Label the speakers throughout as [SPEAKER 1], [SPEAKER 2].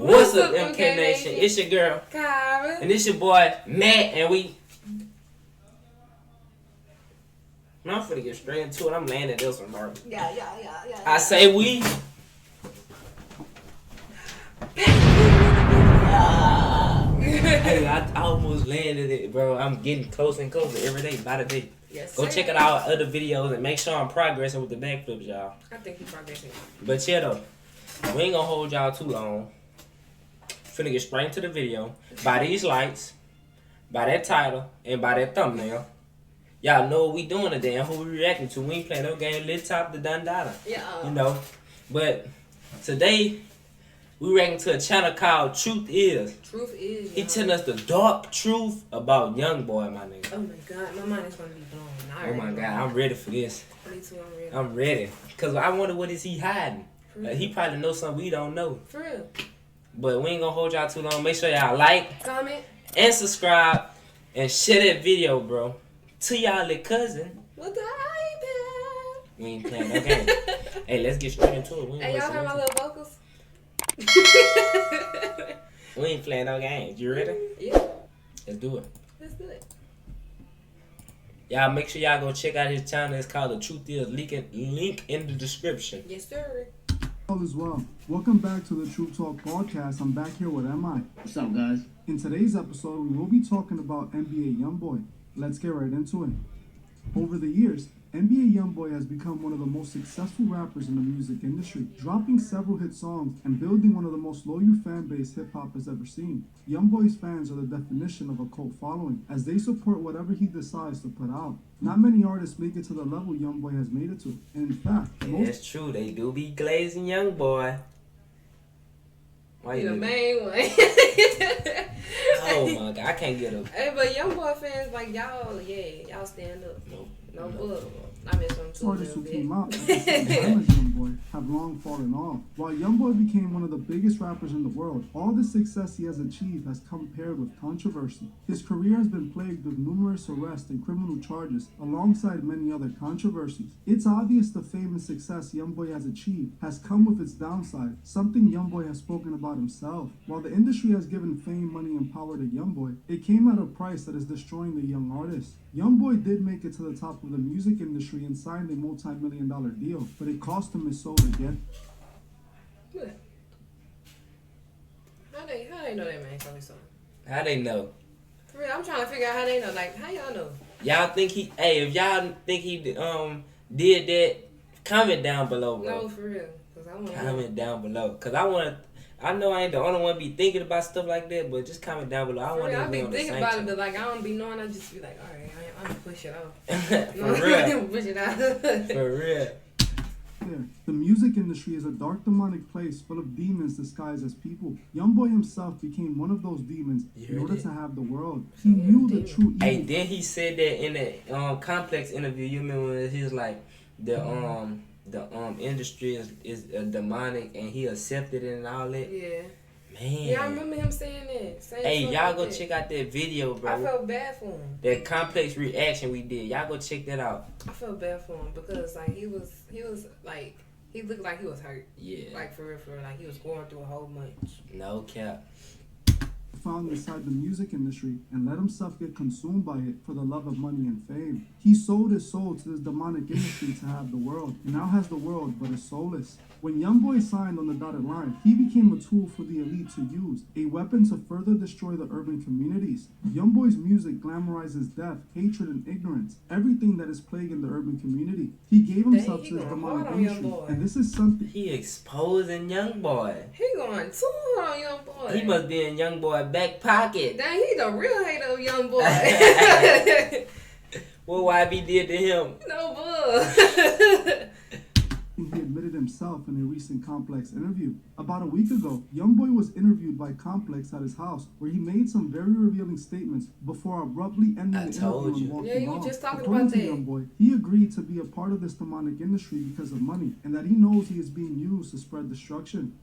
[SPEAKER 1] What's up, MK Nation? It's your girl,
[SPEAKER 2] Kyra.
[SPEAKER 1] and it's your boy, Matt, and we... Man, I'm finna get straight into it. I'm landing this one, bro.
[SPEAKER 2] Yeah.
[SPEAKER 1] I say we... Hey, I almost landed it, bro. I'm getting closer and closer every day, by the day.
[SPEAKER 2] Yes,
[SPEAKER 1] Go check out our other videos and make sure I'm progressing with the backflips, y'all.
[SPEAKER 2] I think he's progressing.
[SPEAKER 1] But yeah, though, we ain't gonna hold y'all too long. Finna get straight into the video. By these lights, by that title, and by that thumbnail, y'all know what we doing today and who we reacting to. We ain't playing no game, lit top the dun data.
[SPEAKER 2] Yeah.
[SPEAKER 1] You know. But today, we reacting to a channel called Truth Is.
[SPEAKER 2] Truth Is.
[SPEAKER 1] He telling us the dark truth about YoungBoy, my nigga.
[SPEAKER 2] Oh my God, my mind is gonna be blown.
[SPEAKER 1] Oh my God, I'm ready for this.
[SPEAKER 2] Me too, I'm ready.
[SPEAKER 1] I'm ready. Cause I wonder what is he hiding. He probably knows something we don't know.
[SPEAKER 2] For real.
[SPEAKER 1] But we ain't gonna hold y'all too long. Make sure y'all like,
[SPEAKER 2] comment,
[SPEAKER 1] and subscribe, and share that video, bro, to y'all little cousin.
[SPEAKER 2] With the iPad.
[SPEAKER 1] We ain't playing no game. Hey, let's get straight into it.
[SPEAKER 2] Hey, y'all heard my little vocals?
[SPEAKER 1] We ain't playing no games. You ready?
[SPEAKER 2] Yeah.
[SPEAKER 1] Let's do it.
[SPEAKER 2] Let's do it.
[SPEAKER 1] Y'all make sure y'all go check out his channel. It's called The Truth Is. Link in the description.
[SPEAKER 2] Yes, sir.
[SPEAKER 3] All is well. Welcome back to the True Talk podcast. I'm back here with MI.
[SPEAKER 4] What's up, guys?
[SPEAKER 3] In today's episode, we will be talking about NBA YoungBoy. Let's get right into it. Over the years, NBA YoungBoy has become one of the most successful rappers in the music industry, dropping several hit songs and building one of the most loyal fan base hip-hop has ever seen. YoungBoy's fans are the definition of a cult following, as they support whatever he decides to put out. Not many artists make it to the level YoungBoy has made it to. And in fact,
[SPEAKER 1] Yeah, it's true. They do be glazing YoungBoy. Why
[SPEAKER 2] You
[SPEAKER 1] you
[SPEAKER 2] the
[SPEAKER 1] looking?
[SPEAKER 2] main one.
[SPEAKER 1] Oh my God, I can't get up.
[SPEAKER 2] Hey, but YoungBoy fans, like, y'all, yeah, y'all stand up. No book. I miss them too.
[SPEAKER 3] artists who
[SPEAKER 2] a
[SPEAKER 3] came
[SPEAKER 2] little
[SPEAKER 3] out at the same time as YoungBoy have long fallen off. While YoungBoy became one of the biggest rappers in the world, all the success he has achieved has come paired with controversy. His career has been plagued with numerous arrests and criminal charges, alongside many other controversies. It's obvious the fame and success YoungBoy has achieved has come with its downside, something YoungBoy has spoken about himself. While the industry has given fame, money, and power to YoungBoy, it came at a price that is destroying the young artist. YoungBoy did make it to the top of the music industry and signed a multi-million-dollar deal, but it cost him his soul to get.
[SPEAKER 2] bit. How they know that man coming song?
[SPEAKER 1] How they know?
[SPEAKER 2] For real, I'm trying to figure out how they know. Like, how y'all know?
[SPEAKER 1] Y'all think he? Hey, if y'all think he did that, comment down below, bro.
[SPEAKER 2] No, for real. Cause I want to
[SPEAKER 1] Comment down below, cause I know I ain't the only one be thinking about stuff like that, but just comment down below. I want to
[SPEAKER 2] I be
[SPEAKER 1] be on the
[SPEAKER 2] thinking
[SPEAKER 1] same
[SPEAKER 2] about it,
[SPEAKER 1] time.
[SPEAKER 2] but like I don't be knowing. I just be like, all right, I'm gonna push it off.
[SPEAKER 1] For real.
[SPEAKER 2] Push it out.
[SPEAKER 1] For real.
[SPEAKER 3] Yeah, the music industry is a dark demonic place full of demons disguised as people. YoungBoy himself became one of those demons in order to have the world. He knew the true evil.
[SPEAKER 1] Hey, then he said that in the Complex interview. You remember when he was like the industry is demonic and he accepted it and all that.
[SPEAKER 2] Yeah.
[SPEAKER 1] Man.
[SPEAKER 2] Yeah, I remember him saying that.
[SPEAKER 1] Hey, y'all go check out that video, bro.
[SPEAKER 2] I felt bad for him.
[SPEAKER 1] That Complex reaction we did. Y'all go check that out.
[SPEAKER 2] I felt bad for him because like he was like he looked like he was hurt.
[SPEAKER 1] Yeah.
[SPEAKER 2] Like for real, like he was going through a whole bunch.
[SPEAKER 1] No cap.
[SPEAKER 3] Found inside the music industry and let himself get consumed by it for the love of money and fame. He sold his soul to this demonic industry to have the world, and now has the world but is soulless. When YoungBoy signed on the dotted line, he became a tool for the elite to use, a weapon to further destroy the urban communities. YoungBoy's music glamorizes death, hatred, and ignorance, everything that is plaguing the urban community. He gave himself to this demonic industry, and this is something...
[SPEAKER 1] He exposing YoungBoy.
[SPEAKER 2] He going too hard on YoungBoy.
[SPEAKER 1] He must be in YoungBoy back pocket.
[SPEAKER 2] Dang, he the real hater of YoungBoy.
[SPEAKER 1] What YB did to him?
[SPEAKER 2] No bull.
[SPEAKER 3] He admitted himself in a recent Complex interview. About a week ago, YoungBoy was interviewed by Complex at his house, where he made some very revealing statements before abruptly ending the interview and walking
[SPEAKER 2] Yeah, you
[SPEAKER 3] off.
[SPEAKER 2] just talking
[SPEAKER 3] According
[SPEAKER 2] about
[SPEAKER 3] to
[SPEAKER 2] that.
[SPEAKER 3] YoungBoy, he agreed to be a part of this demonic industry because of money, and that he knows he is being used to spread destruction.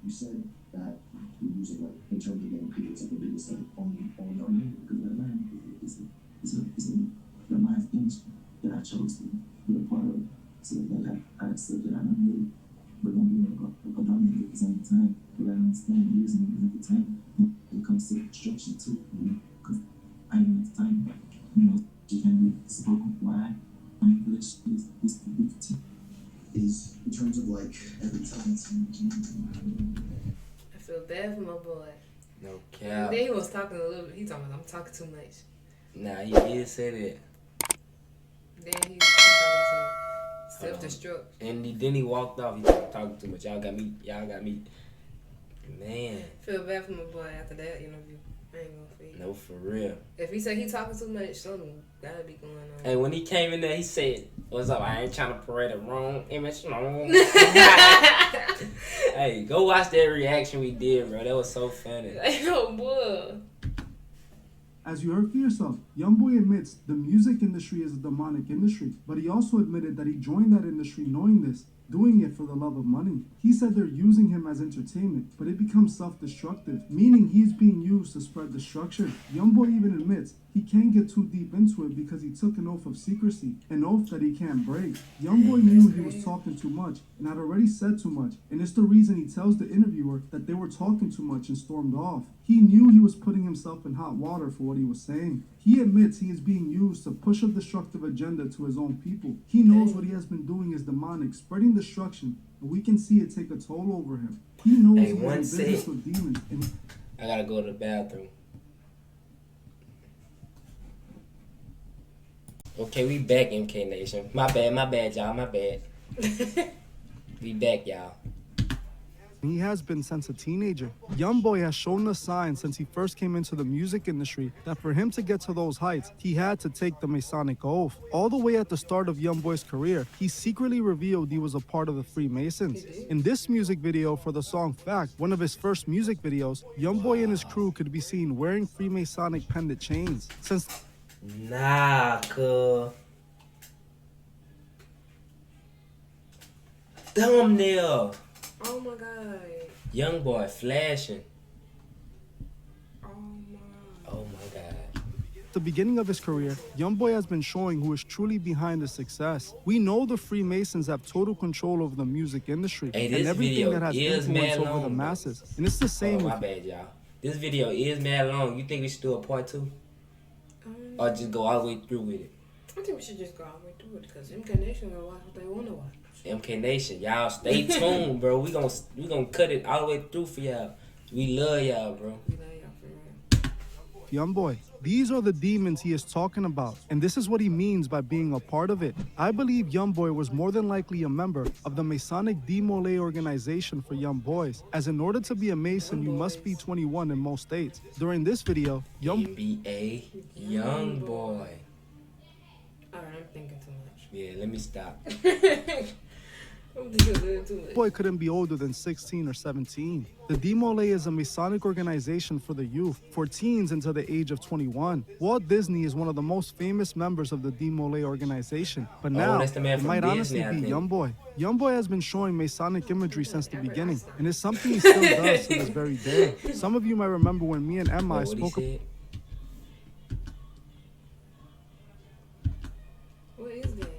[SPEAKER 4] You said that you use it like in terms of getting people to believe it's like only on you because of the land is the life things that I chose to be a part of. So like I accepted, I knew But don't be a dominant at the same time. You gotta understand the reason at the time. When it comes to construction too, because I ain't at the time, you can't really spoke why English is in terms of like every time.
[SPEAKER 2] I feel bad for my boy.
[SPEAKER 1] No cap.
[SPEAKER 2] Then he was talking a little bit. He talking about I'm talking too much.
[SPEAKER 1] Nah, he did say that.
[SPEAKER 2] Then he talking about some self-destruct.
[SPEAKER 1] And then he walked off. He said, I'm talking too much. Y'all got me. Man.
[SPEAKER 2] Feel bad for my boy after that interview. I ain't gonna fake it.
[SPEAKER 1] No, for real.
[SPEAKER 2] If he say he talking too much, something gotta be going on.
[SPEAKER 1] And when he came in there, he said, "What's up? I ain't trying to parade a wrong image." No. Hey, go watch that reaction we did, bro. That was so funny.
[SPEAKER 2] Yo, boy.
[SPEAKER 3] As you heard for yourself, YoungBoy admits the music industry is a demonic industry, but he also admitted that he joined that industry knowing this, doing it for the love of money. He said they're using him as entertainment, but it becomes self-destructive, meaning he's being used to spread destruction. YoungBoy even admits he can't get too deep into it because he took an oath of secrecy, an oath that he can't break. YoungBoy knew he was talking too much and had already said too much, and it's the reason he tells the interviewer that they were talking too much and stormed off. He knew he was putting himself in hot water for what he was saying. He admits he is being used to push a destructive agenda to his own people. He knows what he has been doing is demonic, spreading destruction, and we can see it take a toll over him. He knows he's in business with demons. And
[SPEAKER 1] I gotta go to the bathroom. Okay, we back, MK Nation. My bad, y'all, my bad. We back, y'all.
[SPEAKER 3] he has been since a teenager. YoungBoy has shown the signs since he first came into the music industry that for him to get to those heights, he had to take the Masonic oath. All the way at the start of YoungBoy's career, he secretly revealed he was a part of the Freemasons. In this music video for the song Fact, one of his first music videos, YoungBoy and his crew could be seen wearing Freemasonic pendant chains.
[SPEAKER 1] Nah, cuz. Thumbnail.
[SPEAKER 2] Oh my god.
[SPEAKER 1] YoungBoy flashing.
[SPEAKER 2] Oh
[SPEAKER 1] my god.
[SPEAKER 3] At the beginning of his career, YoungBoy has been showing who is truly behind his success. We know the Freemasons have total control over the music industry and everything that has influence over the masses. And it's the same.
[SPEAKER 1] Oh, my bad, y'all. This video is mad long. You think we should do a part 2? Or just go all the way through with it?
[SPEAKER 2] I think we should just go all the way through it because MK Nation will watch what they want to watch.
[SPEAKER 1] MK Nation, y'all stay tuned, bro. We gonna cut it all the way through for y'all. We love y'all, bro.
[SPEAKER 2] We love y'all for real.
[SPEAKER 3] YoungBoy, these are the demons he is talking about, and this is what he means by being a part of it. I believe YoungBoy was more than likely a member of the Masonic Demole organization for young boys, as in order to be a Mason, you must be 21 in most states. During this video,
[SPEAKER 1] YoungBoy.
[SPEAKER 2] Alright, I'm thinking too much.
[SPEAKER 1] Yeah, let me stop.
[SPEAKER 2] I'm thinking a little too much.
[SPEAKER 3] Boy couldn't be older than 16 or 17. The Demole is a Masonic organization for the youth, for teens until the age of 21. Walt Disney is one of the most famous members of the Demole organization, but now it might honestly be YoungBoy. YoungBoy has been showing Masonic imagery since the beginning, and it's something he still does to this very day. Some of you might remember when me and Emma spoke about.
[SPEAKER 2] What is that?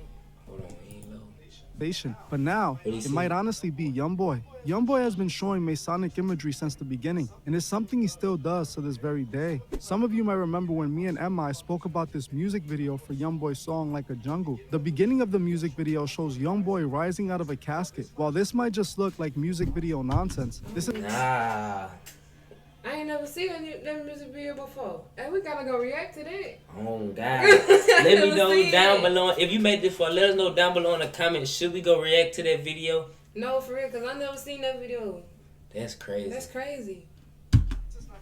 [SPEAKER 3] But now, it might honestly be YoungBoy. YoungBoy has been showing Masonic imagery since the beginning, and it's something he still does to this very day. Some of you might remember when me and Emma spoke about this music video for YoungBoy's song Like a Jungle. The beginning of the music video shows YoungBoy rising out of a casket. While this might just look like music video nonsense, this is...
[SPEAKER 2] I ain't never seen that music video before. And we gotta go react to that.
[SPEAKER 1] Oh, God. Let me know down below. If you made this far, let us know down below in the comments. Should we go react to that video?
[SPEAKER 2] No, for real, because I never seen that video.
[SPEAKER 1] That's crazy.
[SPEAKER 2] That's crazy.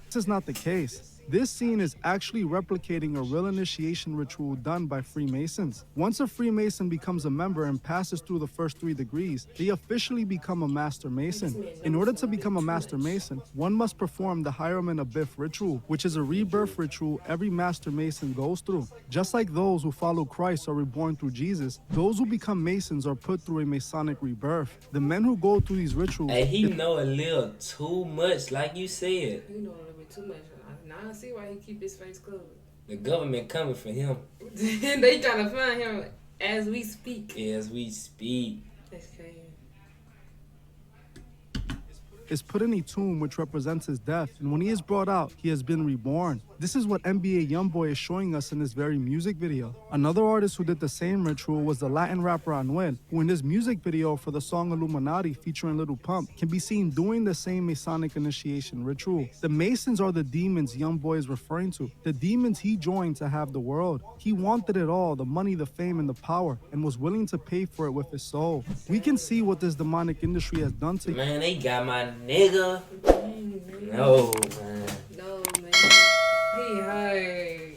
[SPEAKER 3] This is not the case. This scene is actually replicating a real initiation ritual done by Freemasons. Once a Freemason becomes a member and passes through the first 3 degrees, they officially become a Master Mason. In order to become a Master Mason, one must perform the Hiram and Abiff ritual, which is a rebirth ritual every Master Mason goes through. Just like those who follow Christ are reborn through Jesus, those who become Masons are put through a Masonic rebirth. The men who go through these rituals...
[SPEAKER 1] Hey, he know a little too much, like you said.
[SPEAKER 2] He know a little bit too much. Now I see why he keep his face covered.
[SPEAKER 1] The government coming for him.
[SPEAKER 2] They trying to find him as we speak.
[SPEAKER 1] As we speak.
[SPEAKER 2] That's crazy.
[SPEAKER 3] is put in a tomb which represents his death, and when he is brought out, he has been reborn. This is what NBA YoungBoy is showing us in this very music video. Another artist who did the same ritual was the Latin rapper Anuel, who in his music video for the song Illuminati featuring Lil Pump can be seen doing the same Masonic initiation ritual. The Masons are the demons YoungBoy is referring to, the demons he joined to have the world. He wanted it all, the money, the fame, and the power, and was willing to pay for it with his soul. We can see what this demonic industry has done to
[SPEAKER 1] Man, they got my nigga. No, man.
[SPEAKER 2] No, man. He hurt.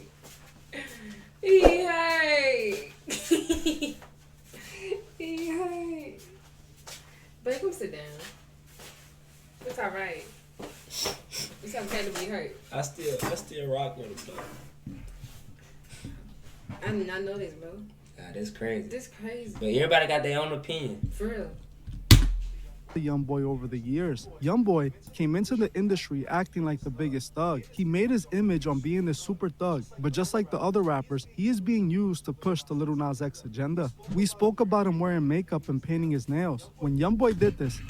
[SPEAKER 2] He hurt. He hurt. But come sit down. It's alright. It's okay to be hurt.
[SPEAKER 1] I still rock with him, though.
[SPEAKER 2] I did not know this, bro.
[SPEAKER 1] Nah, that's crazy.
[SPEAKER 2] This crazy.
[SPEAKER 1] But everybody got their own opinion.
[SPEAKER 2] For real.
[SPEAKER 3] the YoungBoy over the years. YoungBoy came into the industry acting like the biggest thug. He made his image on being this super thug, but just like the other rappers, he is being used to push the Lil Nas X agenda. We spoke about him wearing makeup and painting his nails. When YoungBoy did this,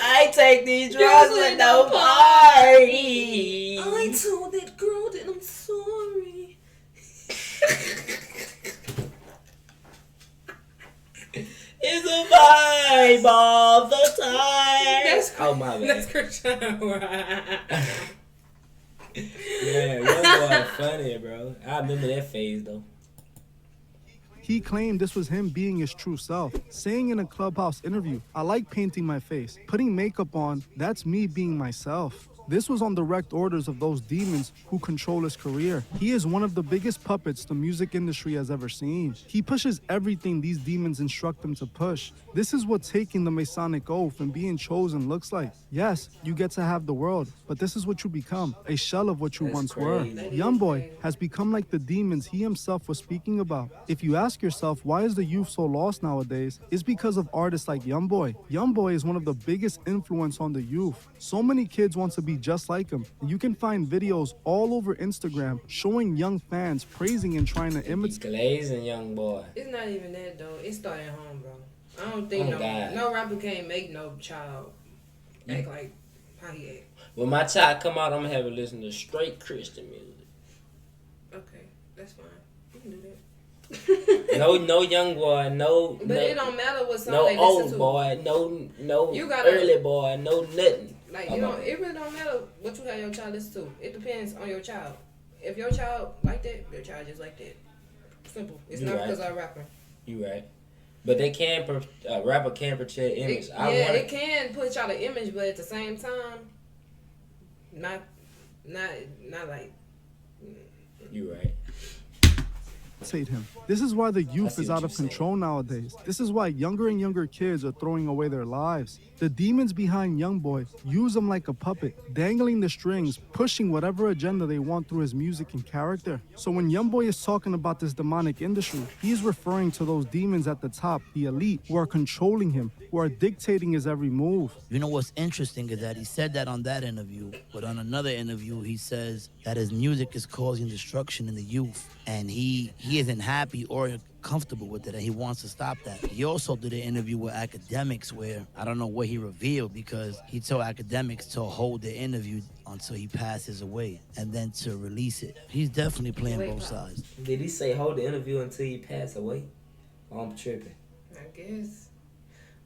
[SPEAKER 1] I take these drugs with no party.
[SPEAKER 2] I told that girl that I'm sorry.
[SPEAKER 1] It's a vibe all the time.
[SPEAKER 2] That's
[SPEAKER 1] oh my bad.
[SPEAKER 2] That's Cristiano.
[SPEAKER 1] Yeah, YoungBoy funny, bro. I remember that phase though.
[SPEAKER 3] he claimed this was him being his true self, saying in a Clubhouse interview, "I like painting my face, putting makeup on, that's me being myself." This was on direct orders of those demons who control his career. He is one of the biggest puppets the music industry has ever seen. He pushes everything these demons instruct him to push. This is what taking the Masonic oath and being chosen looks like. Yes, you get to have the world, but this is what you become, a shell of what you
[SPEAKER 1] That's
[SPEAKER 3] once
[SPEAKER 1] crazy.
[SPEAKER 3] were. YoungBoy has become like the demons he himself was speaking about. If you ask yourself, why is the youth so lost nowadays? It's because of artists like YoungBoy. YoungBoy is one of the biggest influence on the youth. So many kids want to be just like him. You can find videos all over Instagram showing young fans praising and trying to imitate.
[SPEAKER 1] Glazing YoungBoy.
[SPEAKER 2] It's not even that though. It started at home, bro. I don't think no rapper can't make no child act like how he act.
[SPEAKER 1] When my child come out, I'm gonna have her listen to straight Christian music.
[SPEAKER 2] Okay, that's fine. You can do that.
[SPEAKER 1] No YoungBoy, no.
[SPEAKER 2] But
[SPEAKER 1] no,
[SPEAKER 2] it don't matter what song
[SPEAKER 1] no
[SPEAKER 2] they
[SPEAKER 1] old
[SPEAKER 2] listen to.
[SPEAKER 1] boy, no
[SPEAKER 2] You gotta-
[SPEAKER 1] early boy, no nothing.
[SPEAKER 2] Like you don't. It really don't matter what you have your child listen to. It depends on your child. If your child like that, your child just like that. Simple. It's
[SPEAKER 1] You
[SPEAKER 2] not
[SPEAKER 1] right.
[SPEAKER 2] because I'm a rapper.
[SPEAKER 1] You right. But they can, rapper can portray image.
[SPEAKER 2] It can put y'all an image, but at the same time, not like.
[SPEAKER 1] You right.
[SPEAKER 3] him. This is why the youth
[SPEAKER 1] see
[SPEAKER 3] is
[SPEAKER 1] what
[SPEAKER 3] out of
[SPEAKER 1] you're saying.
[SPEAKER 3] control nowadays. This is why younger and younger kids are throwing away their lives. The demons behind YoungBoy use him like a puppet, dangling the strings, pushing whatever agenda they want through his music and character. So when YoungBoy is talking about this demonic industry, he is referring to those demons at the top, the elite, who are controlling him, who are dictating his every move.
[SPEAKER 5] You know what's interesting is that he said that on that interview, but on another interview he says that his music is causing destruction in the youth, and he isn't happy or comfortable with it, and he wants to stop that. He also did an interview with academics where I don't know what he revealed, because he told academics to hold the interview until he passes away and then to release it. He's definitely playing both sides.
[SPEAKER 1] Did he say hold the interview until he pass away? I'm tripping.
[SPEAKER 2] I guess.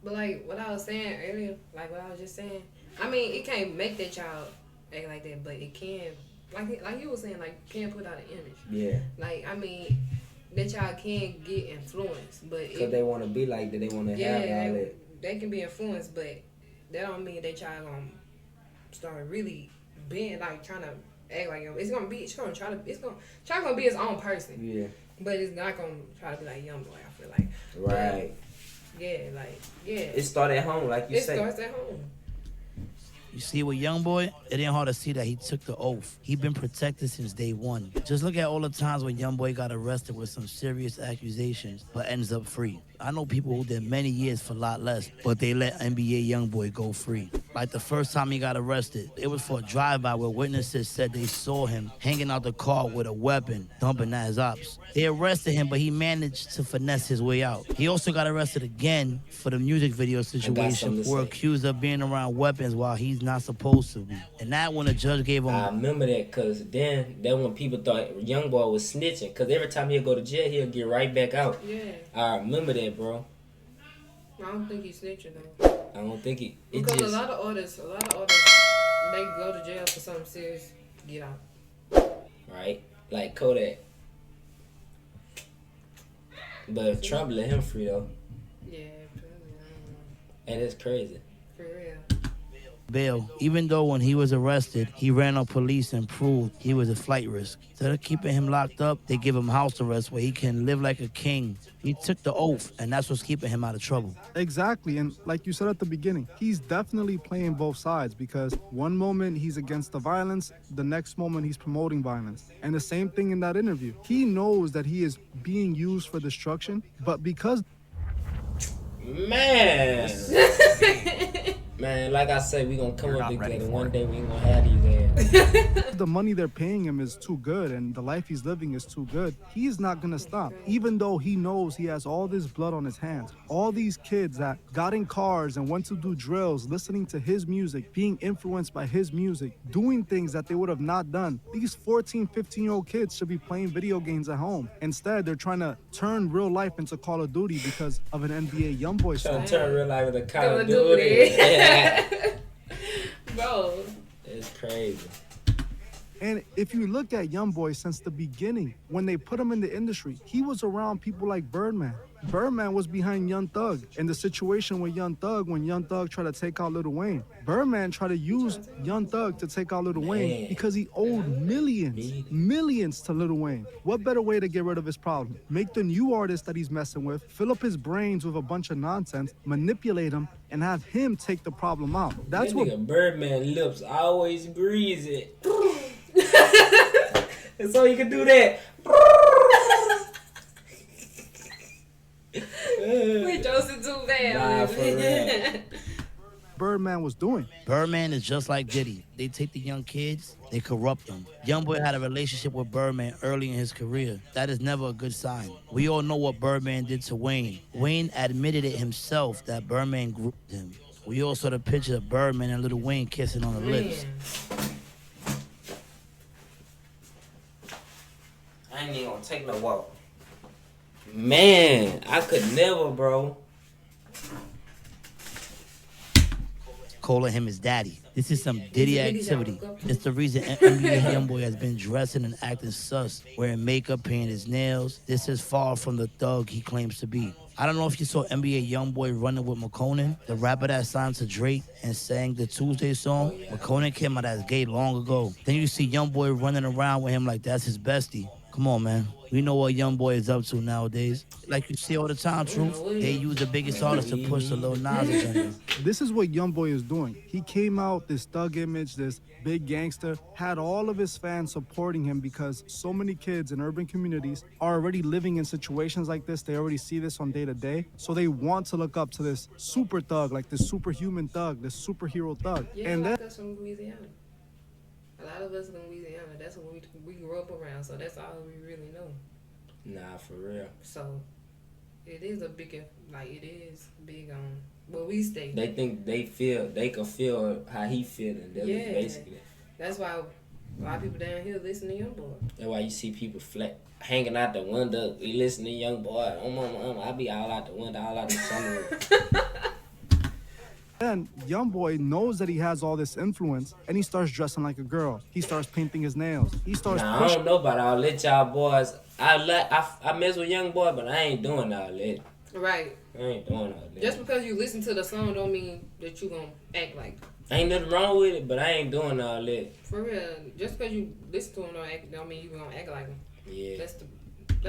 [SPEAKER 2] But like what I was saying earlier, like what I was just saying, I mean, it can't make that child act like that, but it can, like you were saying, like can put out an image.
[SPEAKER 1] Yeah.
[SPEAKER 2] Like I mean, that child can get influenced, but
[SPEAKER 1] Because they want to be like that. They want to have all that.
[SPEAKER 2] they can be influenced, but that don't mean that child gonna start really being like trying to act like him. It's gonna be gonna be his own person.
[SPEAKER 1] Yeah.
[SPEAKER 2] But it's not gonna try to be like YoungBoy. I feel like.
[SPEAKER 1] Right.
[SPEAKER 2] Yeah.
[SPEAKER 1] It started at home, like you
[SPEAKER 2] It
[SPEAKER 1] said.
[SPEAKER 2] starts at home.
[SPEAKER 5] You see with YoungBoy, it ain't hard to see that he took the oath. He been protected since day one. Just look at all the times when YoungBoy got arrested with some serious accusations, but ends up free. I know people who did many years for a lot less, but they let NBA YoungBoy go free. Like the first time he got arrested, it was for a drive-by where witnesses said they saw him hanging out the car with a weapon, dumping at his ops. They arrested him, but he managed to finesse his way out. He also got arrested again for the music video situation for accused of being around weapons while he's not supposed to be. And that when the judge gave him...
[SPEAKER 1] I remember that because then when people thought YoungBoy was snitching, because every time he'll go to jail, he'll get right back out.
[SPEAKER 2] Yeah.
[SPEAKER 1] I remember that, bro.
[SPEAKER 2] I don't think he's snitching though.
[SPEAKER 1] I don't think he...
[SPEAKER 2] Because a lot of artists, they go to jail for something serious, get out.
[SPEAKER 1] Right? Like Kodak. But Trump let him free though.
[SPEAKER 2] Yeah, probably. I don't know.
[SPEAKER 1] And it's crazy.
[SPEAKER 2] For real.
[SPEAKER 5] Bail, even though when he was arrested, he ran on police and proved he was a flight risk. Instead of keeping him locked up, they give him house arrest where he can live like a king. He took the oath, and that's what's keeping him out of trouble.
[SPEAKER 3] Exactly, and like you said at the beginning, he's definitely playing both sides because one moment he's against the violence, the next moment he's promoting violence. And the same thing in that interview. He knows that he is being used for destruction, but because...
[SPEAKER 1] Man! Man, like I said, we gonna come up together. One day we ain't gonna have these ass.
[SPEAKER 3] the money they're paying him is too good and the life he's living is too good, he's not gonna stop. Even though he knows he has all this blood on his hands. All these kids that got in cars and went to do drills, listening to his music, being influenced by his music, doing things that they would have not done. These 14, 15-year-old kids should be playing video games at home. Instead, they're trying to turn real life into Call of Duty because of an NBA YoungBoy song.
[SPEAKER 1] Trying to turn real life into Call of Duty. Yeah.
[SPEAKER 2] Bro.
[SPEAKER 1] It's crazy.
[SPEAKER 3] And if you look at YoungBoy since the beginning, when they put him in the industry, he was around people like Birdman. Birdman was behind Young Thug. In the situation with Young Thug, when Young Thug tried to take out Lil Wayne, Birdman tried to use Young Thug to take out Lil Wayne because he owed millions to Lil Wayne. What better way to get rid of his problem? Make the new artist that he's messing with, fill up his brains with a bunch of nonsense, manipulate him, and have him take the problem out. That's what
[SPEAKER 1] nigga Birdman lips always greasy. And so you can do that.
[SPEAKER 2] We Joseph too bad.
[SPEAKER 1] Nah, for real.
[SPEAKER 3] Birdman was doing.
[SPEAKER 5] Birdman is just like Diddy. They take the young kids, they corrupt them. YoungBoy had a relationship with Birdman early in his career. That is never a good sign. We all know what Birdman did to Wayne. Wayne admitted it himself that Birdman grouped him. We all saw the picture of Birdman and Lil Wayne kissing on the lips.
[SPEAKER 1] I ain't even gonna take no walk. Man, I could never, bro.
[SPEAKER 5] Calling him his daddy. This is some Diddy activity. It's the reason NBA YoungBoy has been dressing and acting sus, wearing makeup, painting his nails. This is far from the thug he claims to be. I don't know if you saw NBA YoungBoy running with McConan, the rapper that signed to Drake and sang the Tuesday song. McConan came out as gay long ago. Then you see YoungBoy running around with him like that's his bestie. Come on, man. We know what YoungBoy is up to nowadays. Like you see all the time, Truth, they use the biggest artists to push the Lil Nas agenda.
[SPEAKER 3] This is what YoungBoy is doing. He came out, this thug image, this big gangster, had all of his fans supporting him because so many kids in urban communities are already living in situations like this. They already see this on day to day. So they want to look up to this super thug, like this superhuman thug, this superhero thug.
[SPEAKER 2] Yeah,
[SPEAKER 3] and
[SPEAKER 2] like
[SPEAKER 3] that
[SPEAKER 2] us from Louisiana. A lot of us in Louisiana, that's what we grew up around, so that's all we really know.
[SPEAKER 1] Nah, for real.
[SPEAKER 2] So it is a big, like it is big on where we stay.
[SPEAKER 1] They think they can feel how he feeling. That's basically.
[SPEAKER 2] That's why a lot of people down here listen to YoungBoy.
[SPEAKER 1] That's why you see people hanging out the window. We listen to YoungBoy. I be all out the window, all out the sunroof.
[SPEAKER 3] Then YoungBoy knows that he has all this influence, and he starts dressing like a girl. He starts painting his nails. He starts
[SPEAKER 1] I don't know about all that, y'all boys. I mess with YoungBoy, but I ain't doing all that.
[SPEAKER 2] Right.
[SPEAKER 1] I ain't doing all that.
[SPEAKER 2] Just because you listen to the song don't mean that you gonna act like.
[SPEAKER 1] Ain't nothing wrong with it, but I ain't doing all that.
[SPEAKER 2] For real, just because you listen to him don't mean you gonna act like him.
[SPEAKER 1] Yeah.
[SPEAKER 2] That's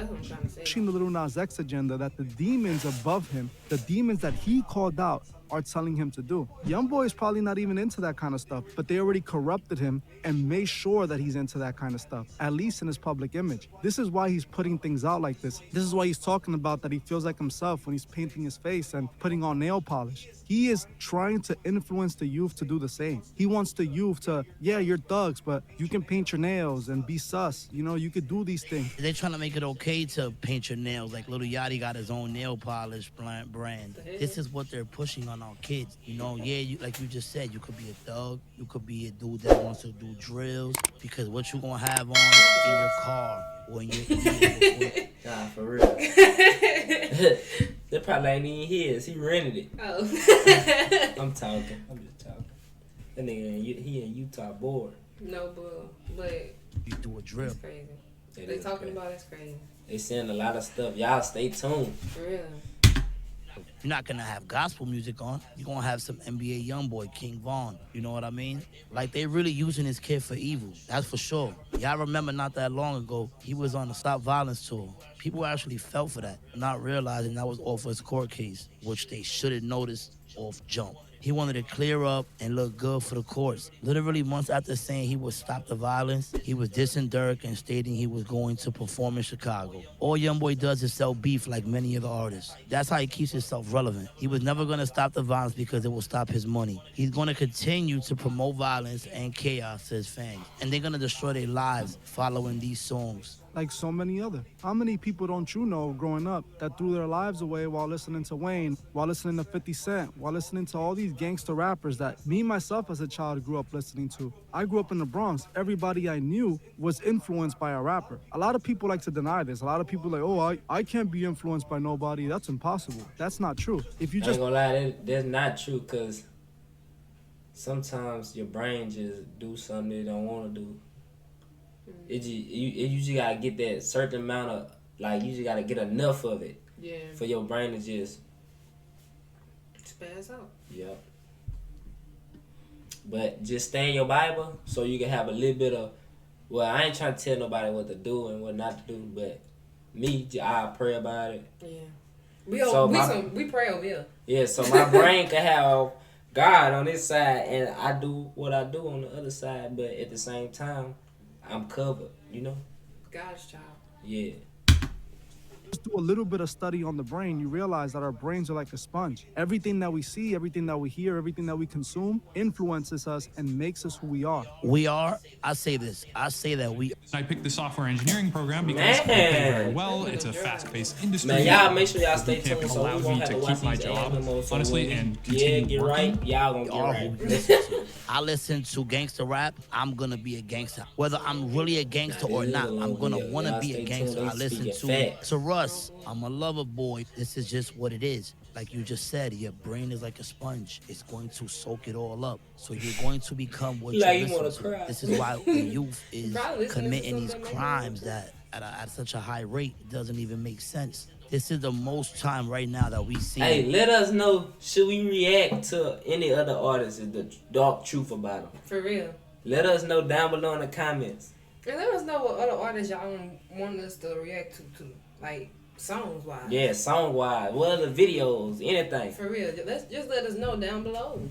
[SPEAKER 2] what I'm trying to say.
[SPEAKER 3] pushing the Lil Nas X agenda that the demons above him, the demons that he called out, are telling him to do. YoungBoy is probably not even into that kind of stuff, but they already corrupted him and made sure that he's into that kind of stuff, at least in his public image. This is why he's putting things out like this. This is why he's talking about that he feels like himself when he's painting his face and putting on nail polish. He is trying to influence the youth to do the same. He wants the youth to, yeah, you're thugs, but you can paint your nails and be sus. You know, you could do these things.
[SPEAKER 5] They're trying to make it okay to paint your nails. Like Lil Yachty got his own nail polish brand. This is what they're pushing on our kids. You know, yeah, like you just said, you could be a thug. You could be a dude that wants to do drills. Because what you gonna have on in your car or in your
[SPEAKER 1] Nah, for real. That probably ain't even his. He rented it.
[SPEAKER 2] Oh.
[SPEAKER 1] I'm just talking. That nigga, he in Utah bored.
[SPEAKER 2] No, but
[SPEAKER 5] you do a drill.
[SPEAKER 2] it's crazy. They talking about it's crazy.
[SPEAKER 1] They saying a lot of stuff. Y'all stay tuned.
[SPEAKER 2] For real.
[SPEAKER 5] You're not gonna have gospel music on. You're gonna have some NBA YoungBoy, King Von. You know what I mean? Like, they really using this kid for evil. That's for sure. Y'all remember not that long ago, he was on the Stop Violence tour. People actually fell for that, not realizing that was off his court case, which they should have noticed off jump. He wanted to clear up and look good for the courts. Literally months after saying he would stop the violence, he was dissing Dirk and stating he was going to perform in Chicago. All YoungBoy does is sell beef like many other artists. That's how he keeps himself relevant. He was never going to stop the violence because it will stop his money. He's going to continue to promote violence and chaos to his fans. And they're going to destroy their lives following these songs.
[SPEAKER 3] Like so many other. How many people don't you know growing up that threw their lives away while listening to Wayne, while listening to 50 Cent, while listening to all these gangster rappers that me, myself, as a child grew up listening to? I grew up in the Bronx. Everybody I knew was influenced by a rapper. A lot of people like to deny this. A lot of people like, oh, I can't be influenced by nobody. That's impossible. That's not true. If you just...
[SPEAKER 1] I ain't gonna lie, that's not true, because sometimes your brain just do something it don't want to do. You just gotta get that certain amount of, like, you just gotta get enough of it.
[SPEAKER 2] Yeah.
[SPEAKER 1] For your brain to just
[SPEAKER 2] spaz out.
[SPEAKER 1] Yep. But just stay in your Bible so you can have a little bit of, well, I ain't trying to tell nobody what to do and what not to do, but me, I pray about it.
[SPEAKER 2] Yeah. We pray over here.
[SPEAKER 1] Yeah, so my brain can have God on this side and I do what I do on the other side, but at the same time, I'm covered, you know?
[SPEAKER 2] God's child.
[SPEAKER 1] Yeah.
[SPEAKER 3] Just do a little bit of study on the brain, you realize that our brains are like a sponge. Everything that we see, everything that we hear, everything that we consume influences us and makes us who we are.
[SPEAKER 5] We are, I say this, I say that we...
[SPEAKER 6] I picked the software engineering program because it pay very well. It's a fast-paced industry.
[SPEAKER 1] Man, y'all make sure y'all stay
[SPEAKER 6] Camp
[SPEAKER 1] tuned so we
[SPEAKER 6] allows
[SPEAKER 1] won't
[SPEAKER 6] me
[SPEAKER 1] have
[SPEAKER 6] to
[SPEAKER 1] to watch
[SPEAKER 6] keep my
[SPEAKER 1] these
[SPEAKER 6] job,
[SPEAKER 1] animals. So
[SPEAKER 6] honestly,
[SPEAKER 1] when
[SPEAKER 6] and
[SPEAKER 1] we
[SPEAKER 6] continue
[SPEAKER 1] get
[SPEAKER 6] working.
[SPEAKER 1] right, y'all gonna
[SPEAKER 5] are
[SPEAKER 1] get
[SPEAKER 5] who
[SPEAKER 1] right.
[SPEAKER 5] we listen to. I listen to gangster rap, I'm gonna be a gangster. Whether I'm really a gangster or not, I'm gonna wanna be a gangster. I listen to Russ, I'm a lover boy. This is just what it is. Like you just said, your brain is like a sponge. It's going to soak it all up. So you're going to become what
[SPEAKER 1] Like
[SPEAKER 5] you
[SPEAKER 1] you wanna
[SPEAKER 5] listen to.
[SPEAKER 1] cry.
[SPEAKER 5] This is why the youth is
[SPEAKER 2] Probably listening to
[SPEAKER 5] committing these
[SPEAKER 2] something like
[SPEAKER 5] crimes that at such a high rate, it doesn't even make sense. This is the most time right now that we see.
[SPEAKER 1] Hey, let us know, should we react to any other artists, the dark truth about them?
[SPEAKER 2] For real.
[SPEAKER 1] Let us know down below in the comments.
[SPEAKER 2] And let us know what other artists y'all want us to react to. Like, songs wise.
[SPEAKER 1] Yeah, song wise, what other videos, anything.
[SPEAKER 2] For real. Just let us know down below.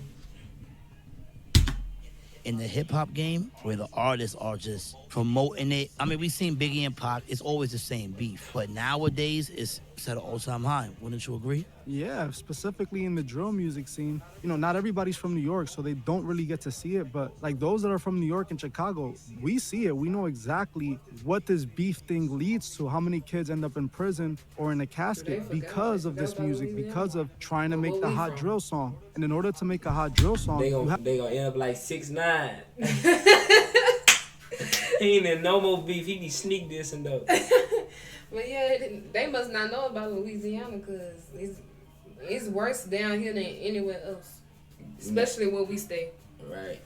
[SPEAKER 5] In the hip-hop game, where the artists are just promoting it. I mean, we've seen Biggie and Pac. It's always the same beef. But nowadays, it's at an all-time high. Wouldn't you agree?
[SPEAKER 3] Yeah, specifically in the drill music scene. You know, not everybody's from New York, so they don't really get to see it. But, like, those that are from New York and Chicago, we see it. We know exactly what this beef thing leads to. How many kids end up in prison or in a casket because of this music, because of trying to make the hot drill song. And in order to make a hot drill song,
[SPEAKER 1] They gonna end up like 6ix9ine. He ain't in no more beef. He be sneak this and though.
[SPEAKER 2] But yeah, they must not know about Louisiana because it's worse down here than anywhere else. Especially where we stay.
[SPEAKER 1] Right.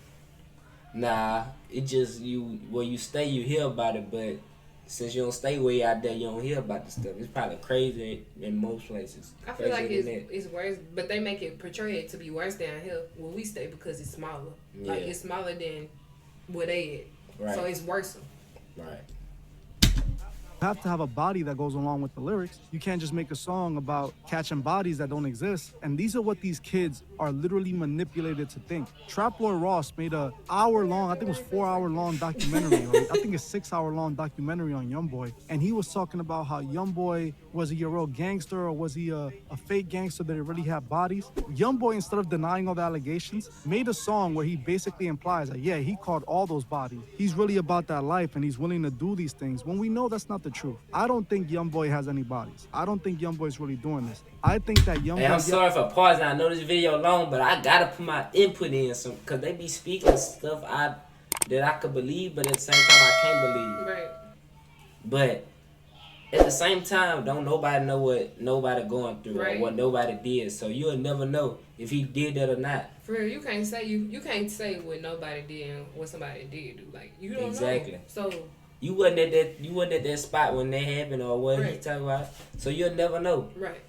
[SPEAKER 1] Nah, it just where you stay, you hear about it, but since you don't stay way out there, you don't hear about the stuff. It's probably crazy in most places.
[SPEAKER 2] I feel like it's worse, but they make it portray it to be worse down here where we stay because it's smaller.
[SPEAKER 1] Yeah.
[SPEAKER 2] Like it's smaller than where they at.
[SPEAKER 1] Right.
[SPEAKER 2] So it's worse.
[SPEAKER 1] Right.
[SPEAKER 3] You have to have a body that goes along with the lyrics. You can't just make a song about catching bodies that don't exist. And these are what these kids are literally manipulated to think. Trap Boy Ross made a hour-long, I think it was 4-hour-long documentary, or I think a 6-hour-long documentary on YoungBoy. And he was talking about how YoungBoy, was he a real gangster or was he a fake gangster that really had bodies? YoungBoy, instead of denying all the allegations, made a song where he basically implies that, yeah, he caught all those bodies. He's really about that life and he's willing to do these things when we know that's not the truth. I don't think YoungBoy has any bodies. I don't think YoungBoy's really doing this. I think that YoungBoy...
[SPEAKER 1] Hey, I'm sorry for pausing. I know this video long, but I gotta put my input in some, because they be speaking stuff that I could believe, but at the same time I can't believe.
[SPEAKER 2] Right.
[SPEAKER 1] But at the same time, don't nobody know what nobody going through or what nobody did. So you'll never know if he did that or not.
[SPEAKER 2] For real, you can't say you can't say what nobody did and what somebody did do. Like, you don't know. So
[SPEAKER 1] you wasn't at that spot when that happened or what he talking about. So you'll never know.
[SPEAKER 2] Right.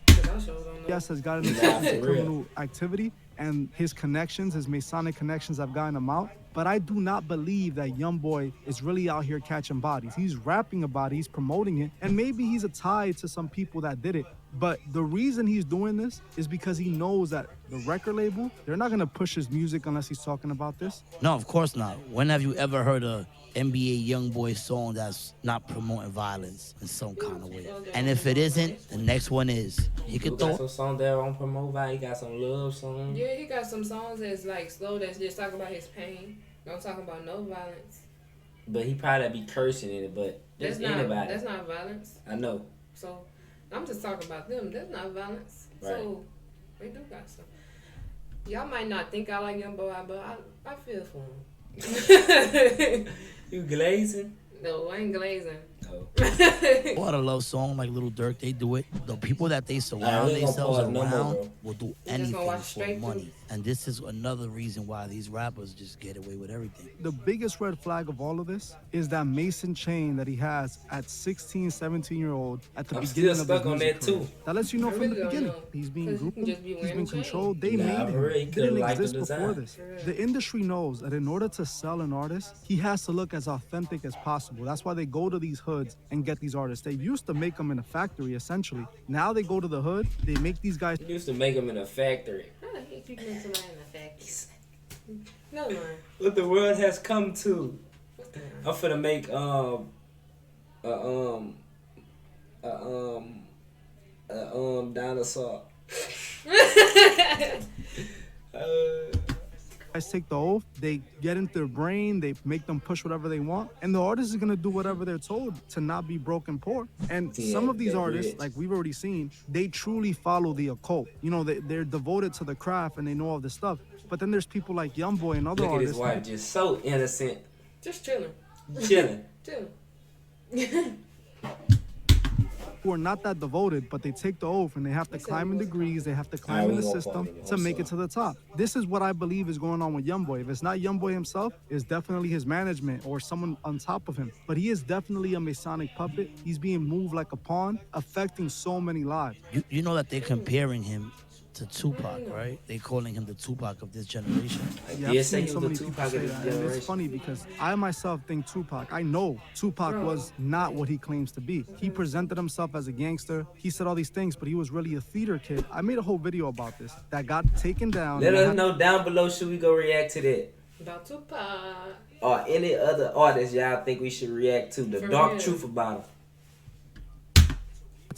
[SPEAKER 2] Because I sure don't know.
[SPEAKER 3] Yes, has gotten into criminal activity, and his connections, his Masonic connections, have gotten him out. But I do not believe that YoungBoy is really out here catching bodies. He's rapping about it, he's promoting it, and maybe he's a tie to some people that did it. But the reason he's doing this is because he knows that the record label, they're not gonna push his music unless he's talking about this.
[SPEAKER 5] No, of course not. When have you ever heard a NBA YoungBoy song that's not promoting violence in some kind of way? And if it isn't, the next one is.
[SPEAKER 1] He got some songs that don't promote violence. He got some love songs.
[SPEAKER 2] Yeah, he got some songs that's like slow, that's just talking about his pain. Don't talk about no violence.
[SPEAKER 1] But he probably be cursing in it, but that's anybody.
[SPEAKER 2] That's not violence.
[SPEAKER 1] I know.
[SPEAKER 2] So I'm just talking about them. That's not violence.
[SPEAKER 1] Right.
[SPEAKER 2] So they do got some. Y'all might not think I like YoungBoy, but I feel for him.
[SPEAKER 1] You glazing?
[SPEAKER 2] No, I ain't glazing.
[SPEAKER 1] Oh.
[SPEAKER 5] A lot of love song like Lil Durk, they do it. The people that they surround themselves around will do anything for money. And this is another reason why these rappers just get away with everything.
[SPEAKER 3] The biggest red flag of all of this is that Mason chain that he has at 16, 17-year-old at the beginning of his music
[SPEAKER 1] on that
[SPEAKER 3] career.
[SPEAKER 1] Too.
[SPEAKER 3] That lets you know from the beginning. He's being groomed, he's been controlled. They made him. He didn't exist before this. The industry knows that in order to sell an artist, he has to look as authentic as possible. That's why they go to these hoods and get these artists. They used to make them in a factory, essentially. Now they go to the hood, they make these guys...
[SPEAKER 1] They used to make them in a factory.
[SPEAKER 2] People in the factory. No, man.
[SPEAKER 1] What the world has come to. I'm finna make dinosaur.
[SPEAKER 3] Guys take the oath, they get into their brain, they make them push whatever they want, and the artist is gonna do whatever they're told to not be broken poor. And some of these artists, like we've already seen, they truly follow the occult. You know, they're devoted to the craft and they know all this stuff. But then there's people like YoungBoy and other artists.
[SPEAKER 1] Look at his wife, just so innocent.
[SPEAKER 2] Just chilling.
[SPEAKER 1] Chilling.
[SPEAKER 2] Chilling.
[SPEAKER 3] Who are not that devoted, but they take the oath and they have to climb in degrees, they have to climb in the system to make it to the top. This is what I believe is going on with YoungBoy. If it's not YoungBoy himself, it's definitely his management or someone on top of him. But he is definitely a Masonic puppet. He's being moved like a pawn, affecting so many lives.
[SPEAKER 5] You know that they're comparing him to Tupac, right? They calling him the Tupac of this generation.
[SPEAKER 3] Yeah, I've seen so many people say that, and it's funny because I myself think Tupac, I know Tupac was not what he claims to be. He presented himself as a gangster. He said all these things, but he was really a theater kid. I made a whole video about this that got taken down.
[SPEAKER 1] Let us know down below, should we go react to that?
[SPEAKER 2] About Tupac.
[SPEAKER 1] Or any other artists y'all think we should react to. The dark truth about him.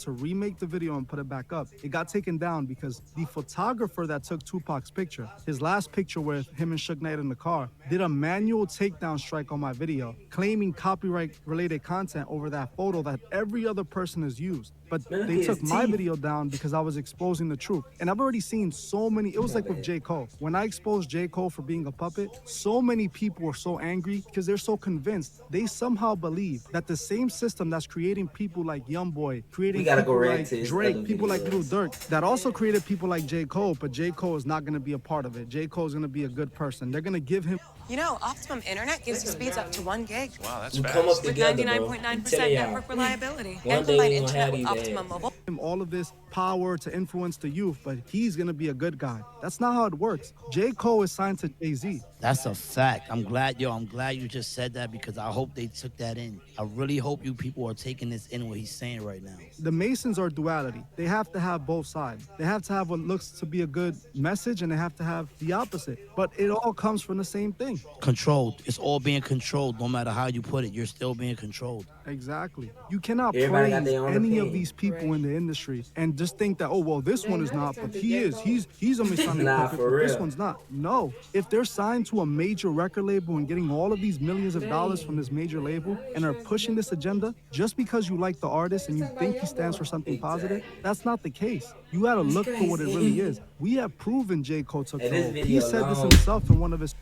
[SPEAKER 3] To remake the video and put it back up. It got taken down because the photographer that took Tupac's picture, his last picture with him and Suge Knight in the car, did a manual takedown strike on my video, claiming copyright-related content over that photo that every other person has used. But they took my video down because I was exposing the truth. And I've already seen so many, it was like with J. Cole. When I exposed J. Cole for being a puppet, so many people were so angry because they're so convinced. They somehow believe that the same system that's creating people like YoungBoy, creating people like Drake, people like Lil Durk, that also created people like J. Cole, but J. Cole is not going to be a part of it. J. Cole is going to be a good person. They're going to give him...
[SPEAKER 7] You know, Optimum Internet gives you speeds up to 1 gig.
[SPEAKER 6] Wow, that's
[SPEAKER 1] fast. Come up
[SPEAKER 7] with 99.9% network reliability. Amplified internet with Optimum Mobile.
[SPEAKER 3] All of this power to influence the youth, but he's gonna be a good guy. That's not how it works. J. Cole is signed to Jay-Z.
[SPEAKER 5] That's a fact. I'm glad you just said that because I hope they took that in. I really hope you people are taking this in what he's saying right now.
[SPEAKER 3] The Masons are duality. They have to have both sides. They have to have what looks to be a good message, and they have to have the opposite. But it all comes from the same thing.
[SPEAKER 5] Controlled. It's all being controlled. No matter how you put it, you're still being controlled.
[SPEAKER 3] Exactly. You cannot
[SPEAKER 1] Everybody got
[SPEAKER 3] praise
[SPEAKER 1] their own
[SPEAKER 3] any
[SPEAKER 1] opinion.
[SPEAKER 3] of these people in the industry and just think that, oh, well, this one is not, but he is. He's a Masonic
[SPEAKER 1] Nah,
[SPEAKER 3] puppet,
[SPEAKER 1] for
[SPEAKER 3] but this
[SPEAKER 1] real.
[SPEAKER 3] one's not. No. If they're signed to a major record label and getting all of these millions of dollars from this major label and are pushing this agenda, just because you like the artist and you think he stands for something positive, that's not the case. You gotta look for what it really is. We have proven J. Cole took
[SPEAKER 1] Hey, this
[SPEAKER 3] control. He
[SPEAKER 1] video
[SPEAKER 3] said this
[SPEAKER 1] long.
[SPEAKER 3] himself in one of his.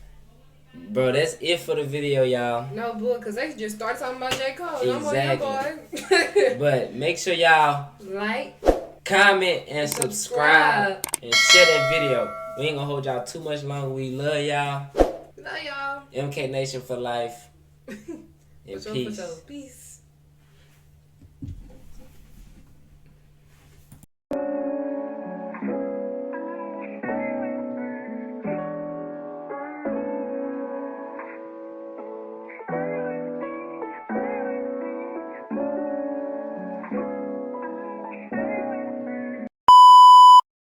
[SPEAKER 1] Bro, that's it for the video, y'all.
[SPEAKER 2] No, boy, because they just start talking about J. Cole. No more
[SPEAKER 1] Exactly.
[SPEAKER 2] YoungBoy.
[SPEAKER 1] But make sure y'all
[SPEAKER 2] Like,
[SPEAKER 1] comment and subscribe and share that video. We ain't gonna hold y'all too much longer. We love y'all.
[SPEAKER 2] love y'all.
[SPEAKER 1] MK Nation for life. And
[SPEAKER 2] For sure, for
[SPEAKER 1] peace.
[SPEAKER 2] sure. Peace.